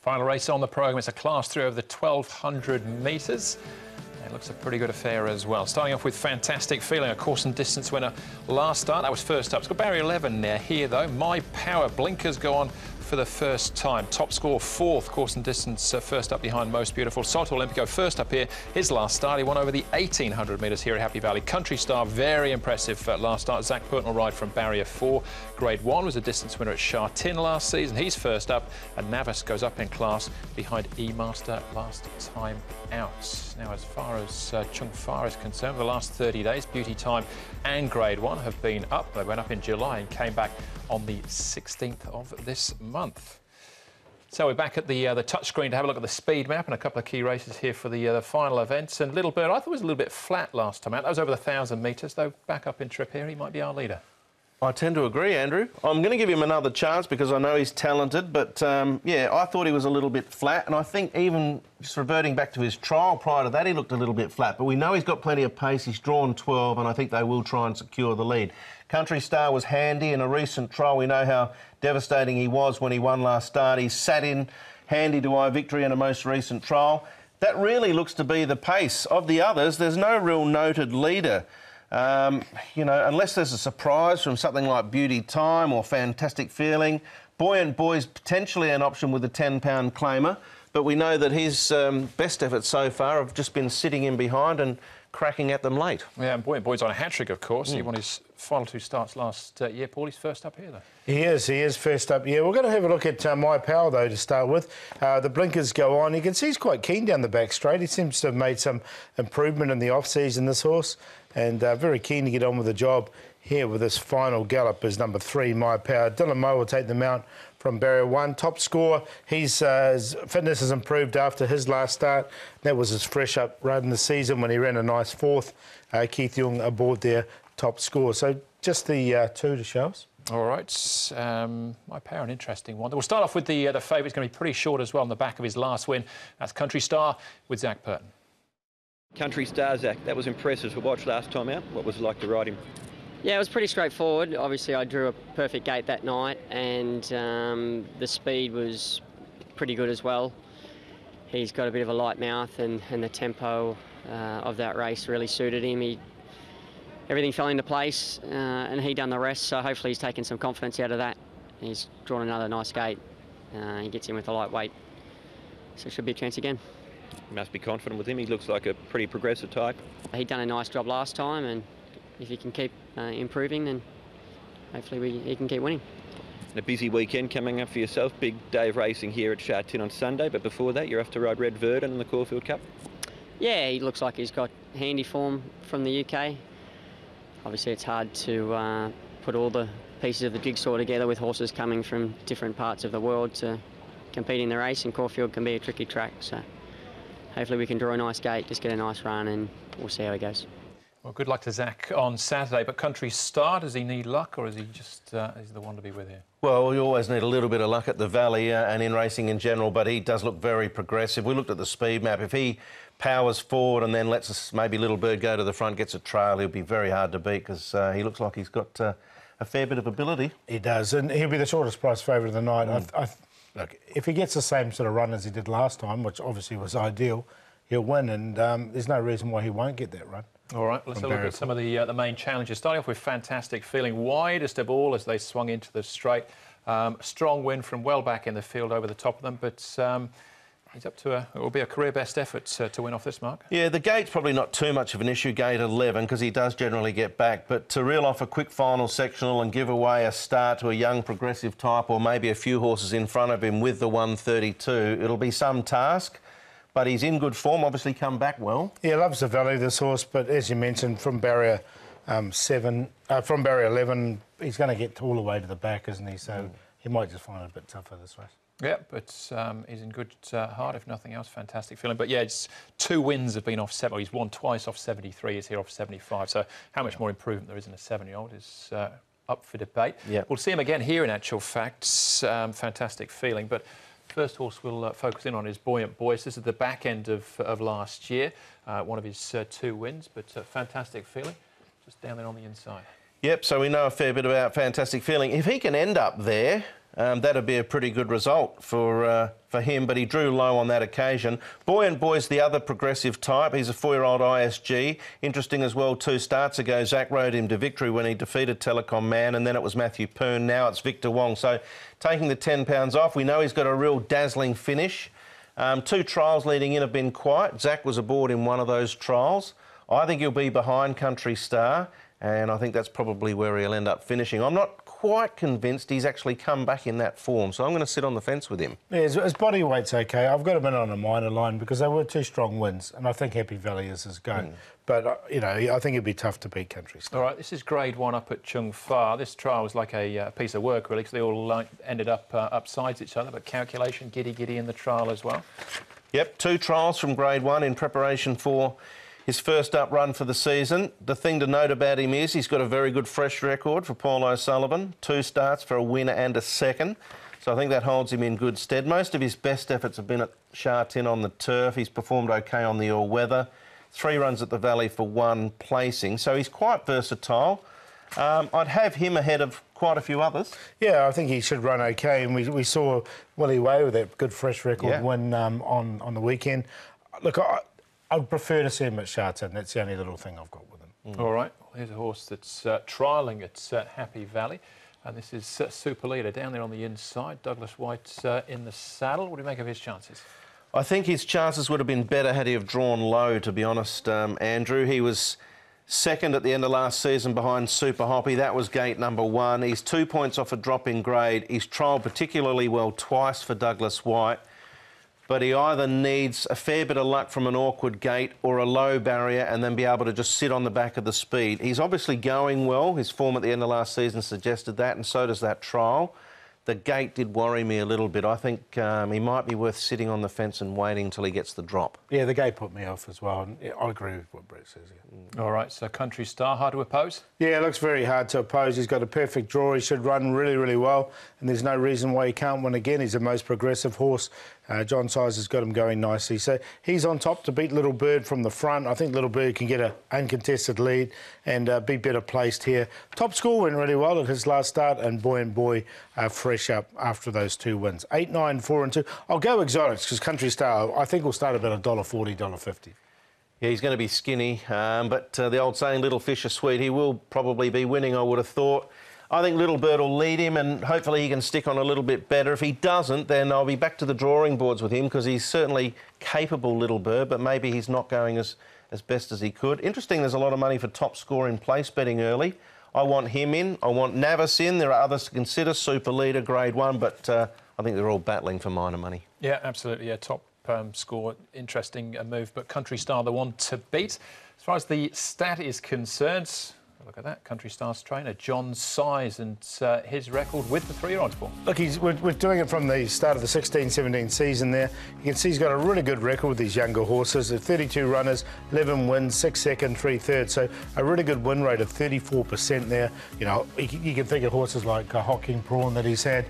Final race on the programme. It's a Class 3 over the 1,200 metres. It looks a pretty good affair as well. Starting off with Fantastic Feeling, a course and distance winner last start. That was first up. It's got barrier 11 there. Here, though, My Power. Blinkers go on for the first time. Top score, fourth. Course and distance first up behind Most Beautiful. Salto Olympico first up here. His last start, he won over the 1,800 metres here at Happy Valley. Country Star, very impressive last start. Zach Purton will ride from barrier 4. Grade 1 was a distance winner at Sha Tin last season. He's first up. And Navas goes up in class behind E-Master last time out. Now, as far as Chung Fa is concerned, the last 30 days, Beauty Time and Grade 1 have been up. They went up in July and came back on the 16th of this month. So we're back at the touchscreen to have a look at the speed map and a couple of key races here for the final events. And Little Bird, I thought was a little bit flat last time out. That was over the 1,000 metres, though. Back up in trip here, he might be our leader. I tend to agree, Andrew. I'm going to give him another chance because I know he's talented, but yeah, I thought he was a little bit flat, and I think even just reverting back to his trial prior to that, he looked a little bit flat, but we know he's got plenty of pace. He's drawn 12, and I think they will try and secure the lead. Country Star was handy in a recent trial. We know how devastating he was when he won last start. He sat in handy to eye victory in a most recent trial. That really looks to be the pace. Of the others, there's no real noted leader. You know, unless there's a surprise from something like Beauty Time or Fantastic Feeling. Buoyant Boy's potentially an option with a £10 claimer, but we know that his best efforts so far have just been sitting in behind and cracking at them late. Yeah, and Buoyant Boy's on a hat-trick, of course. He won his final 2 starts last year. Paul, he's first up here, though. He is first up. Yeah, we're going to have a look at My Power, though, to start with. The blinkers go on. You can see he's quite keen down the back straight. He seems to have made some improvement in the off-season, this horse, and very keen to get on with the job here with this final gallop as number 3, My Power. Dylan Moe will take the mount from barrier 1. Top score, his fitness has improved after his last start. That was his fresh up run in the season when he ran a nice 4th. Keith Young aboard there, top score. So just the 2 to show us. All right, My Power, an interesting one. We'll start off with the favourite. It's going to be pretty short as well on the back of his last win. That's Country Star with Zach Purton. Country Star, Zach, that was impressive to watch last time out. What was it like to ride him? Yeah, it was pretty straightforward. Obviously, I drew a perfect gate that night, and the speed was pretty good as well. He's got a bit of a light mouth, and the tempo of that race really suited him. Everything fell into place, and he done the rest, so hopefully he's taken some confidence out of that. He's drawn another nice gate. He gets in with a lightweight, so it should be a chance again. You must be confident with him. He looks like a pretty progressive type. He'd done a nice job last time, and if he can keep improving, then hopefully he can keep winning. And a busy weekend coming up for yourself. Big day of racing here at Sha Tin on Sunday, but before that you're off to ride Red Verdon in the Caulfield Cup. Yeah, he looks like he's got handy form from the UK. Obviously it's hard to put all the pieces of the jigsaw together with horses coming from different parts of the world to compete in the race, and Caulfield can be a tricky track, so hopefully we can draw a nice gate, just get a nice run, and we'll see how it goes. Well, good luck to Zach on Saturday. But Country Star, does he need luck, or is he just is the one to be with here? Well, you always need a little bit of luck at the Valley and in racing in general, but he does look very progressive. We looked at the speed map. If he powers forward and then lets us maybe Little Bird go to the front, gets a trail, he'll be very hard to beat because he looks like he's got a fair bit of ability. He does, and he'll be the shortest price favourite of the night. Look, if he gets the same sort of run as he did last time, which obviously was ideal, he'll win, and there's no reason why he won't get that run. All right, let's have a look at some of the main challenges. Starting off with Fantastic Feeling, widest of all as they swung into the straight. Strong win from well back in the field over the top of them, but he's up to it will be a career best effort to win off this mark. Yeah, the gate's probably not too much of an issue, gate 11, because he does generally get back, but to reel off a quick final sectional and give away a start to a young progressive type or maybe a few horses in front of him with the 132, it'll be some task. But he's in good form, obviously come back well. Yeah, loves the Valley, this horse, but as you mentioned, from barrier 11, he's going to get all the way to the back, isn't he? So he might just find it a bit tougher this race. Yeah, but he's in good heart, if nothing else. Fantastic Feeling. But yeah, it's 2 wins have been off 7. Well, he's won twice off 73. He's here off 75. So how much more improvement there is in a 7-year-old is up for debate. Yeah. We'll see him again here in actual fact. Fantastic Feeling. But first horse we'll focus in on is Buoyant Boy. This is the back end of last year, one of his 2 wins, but Fantastic Feeling, just down there on the inside. Yep, so we know a fair bit about Fantastic Feeling. If he can end up there, that'd be a pretty good result for him, but he drew low on that occasion. Buoyant Boy's the other progressive type. He's a 4-year-old ISG. Interesting as well, 2 starts ago, Zach rode him to victory when he defeated Telecom Man, and then it was Matthew Pern. Now it's Victor Wong. So taking the 10 pounds off, we know he's got a real dazzling finish. 2 trials leading in have been quiet. Zach was aboard in one of those trials. I think he'll be behind Country Star, and I think that's probably where he'll end up finishing. I'm not quite convinced he's actually come back in that form, so I'm going to sit on the fence with him. Yeah, his body weight's okay. I've got him in on a minor line because they were 2 strong wins, and I think Happy Valley is his go. But, you know, I think it'd be tough to beat Country Star. All right, this is Grade 1 up at Chung Fa. This trial was like a piece of work, really, because they all ended up upsides each other, but calculation, giddy in the trial as well. Yep, 2 trials from Grade 1 in preparation for his first up run for the season. The thing to note about him is he's got a very good fresh record for Paul O'Sullivan. 2 starts for a winner and a second. So I think that holds him in good stead. Most of his best efforts have been at Sha Tin on the turf. He's performed OK on the all-weather. 3 runs at the Valley for 1 placing. So he's quite versatile. I'd have him ahead of quite a few others. Yeah, I think he should run OK. And we saw Willie Way with that good fresh record win on the weekend. Look, I would prefer to see him at Sha Tin. That's the only little thing I've got with him. All right. Well, here's a horse that's trialling at Happy Valley. And this is Super Leader down there on the inside. Douglas White's in the saddle. What do you make of his chances? I think his chances would have been better had he have drawn low, to be honest, Andrew. He was second at the end of last season behind Super Hoppy. That was gate number 1. He's 2 points off a drop in grade. He's trialled particularly well twice for Douglas White. But he either needs a fair bit of luck from an awkward gate or a low barrier and then be able to just sit on the back of the speed. He's obviously going well. His form at the end of last season suggested that, and so does that trial. The gate did worry me a little bit. I think he might be worth sitting on the fence and waiting until he gets the drop. Yeah, the gate put me off as well. And I agree with what Brett says. Yeah. All right, so Country Star, hard to oppose? Yeah, it looks very hard to oppose. He's got a perfect draw. He should run really well, and there's no reason why he can't win again. He's the most progressive horse. John Size has got him going nicely. So he's on top to beat Little Bird from the front. I think Little Bird can get an uncontested lead and be better placed here. Top score went really well at his last start, and Buoyant Boy fresh up after those 2 wins. 8, 9, 4 and 2. I'll go exotics because Country Star, I think, will start about $1.40, $1.50. Yeah, he's going to be skinny, but the old saying, little fish are sweet. He will probably be winning, I would have thought. I think Little Bird will lead him and hopefully he can stick on a little bit better. If he doesn't, then I'll be back to the drawing boards with him because he's certainly capable, Little Bird, but maybe he's not going as best as he could. Interesting, there's a lot of money for top score in place betting early. I want him in. I want Navis in. There are others to consider, Super Leader, Grade 1, but I think they're all battling for minor money. Yeah, absolutely. Yeah, top score, interesting move, but Country Star the one to beat. As far as the stat is concerned, look at that, Country Star's trainer, John Size, and his record with the 3-year-olds, Paul. Look, we're doing it from the start of the 16-17 season there. You can see he's got a really good record with these younger horses. 32 runners, 11 wins, 6 second, 3 third. So a really good win rate of 34% there. You know, you can think of horses like Hocking Prawn that he's had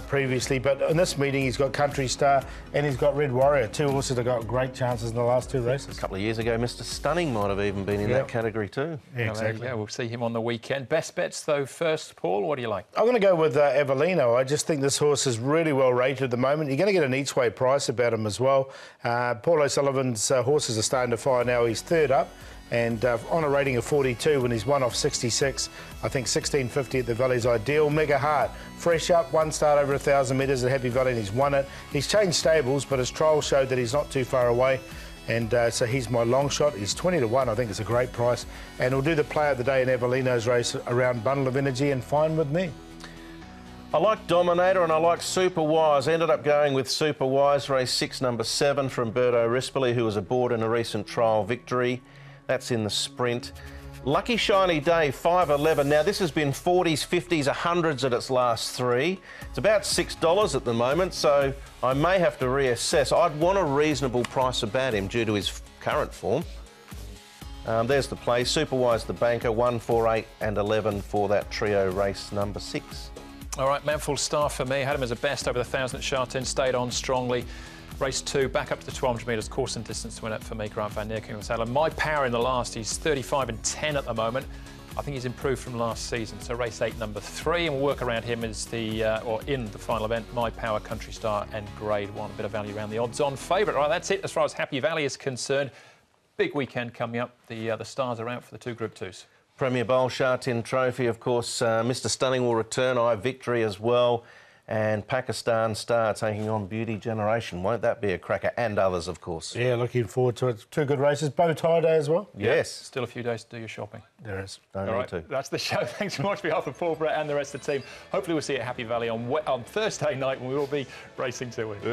previously. But in this meeting, he's got Country Star and he's got Red Warrior, 2 horses that got great chances in the last 2 races. A couple of years ago, Mr. Stunning might have even been in that category too. Yeah, exactly. Yeah, we'll see him on the weekend. Best bets, though, first, Paul, what do you like? I'm going to go with Evelino. I just think this horse is really well rated at the moment. You're going to get an each-way price about him as well. Paul O'Sullivan's horses are starting to fire now. He's 3rd up and on a rating of 42 when he's 1 off 66. I think 16.50 at the Valley's ideal. Mega Heart, fresh up, 1 start over 1,000 metres at Happy Valley and he's won it. He's changed stables, but his trial showed that he's not too far away. And so he's my long shot. He's 20 to 1. I think it's a great price. And we'll do the play of the day in Evelino's race around Bundle of Energy and fine with me. I like Dominator and I like Super Wise. Ended up going with Super Wise, race 6, number 7 from Berto Rispoli, who was aboard in a recent trial victory. That's in the sprint. Lucky Shiny Day, 5.11. Now, this has been 40s, 50s, 100s at its last 3. It's about $6 at the moment, so I may have to reassess. I'd want a reasonable price about him due to his current form. There's the play. Superwise the banker, 1, 4, 8 and 11 for that trio race number 6. All right, Manful Star for me. Had him as a best over the 1,000 at Sha Tin, stayed on strongly. Race 2, back up to the 1,200 metres, course and distance to win it for me, Grant Van Nierking. My power in the last, he's 35 and 10 at the moment. I think he's improved from last season. So race 8, number 3, and we'll work around him as or in the final event, My Power, Country Star and Grade 1. A bit of value around the odds-on favourite. Right, that's it as far as Happy Valley is concerned. Big weekend coming up. The stars are out for the 2 Group 2s. Premier Bowl, Sha Tin Trophy, of course. Mr Stunning will return, Victory as well. And Pakistan Star taking on Beauty Generation. Won't that be a cracker? And others, of course. Yeah, looking forward to it. 2 good races. Bow tie day as well. Yes. Still a few days to do your shopping. There is. Don't All need right, to. that's the show. Thanks so much on behalf of Paul Brett and the rest of the team. Hopefully we'll see you at Happy Valley on Thursday night when we will be racing 2 weeks.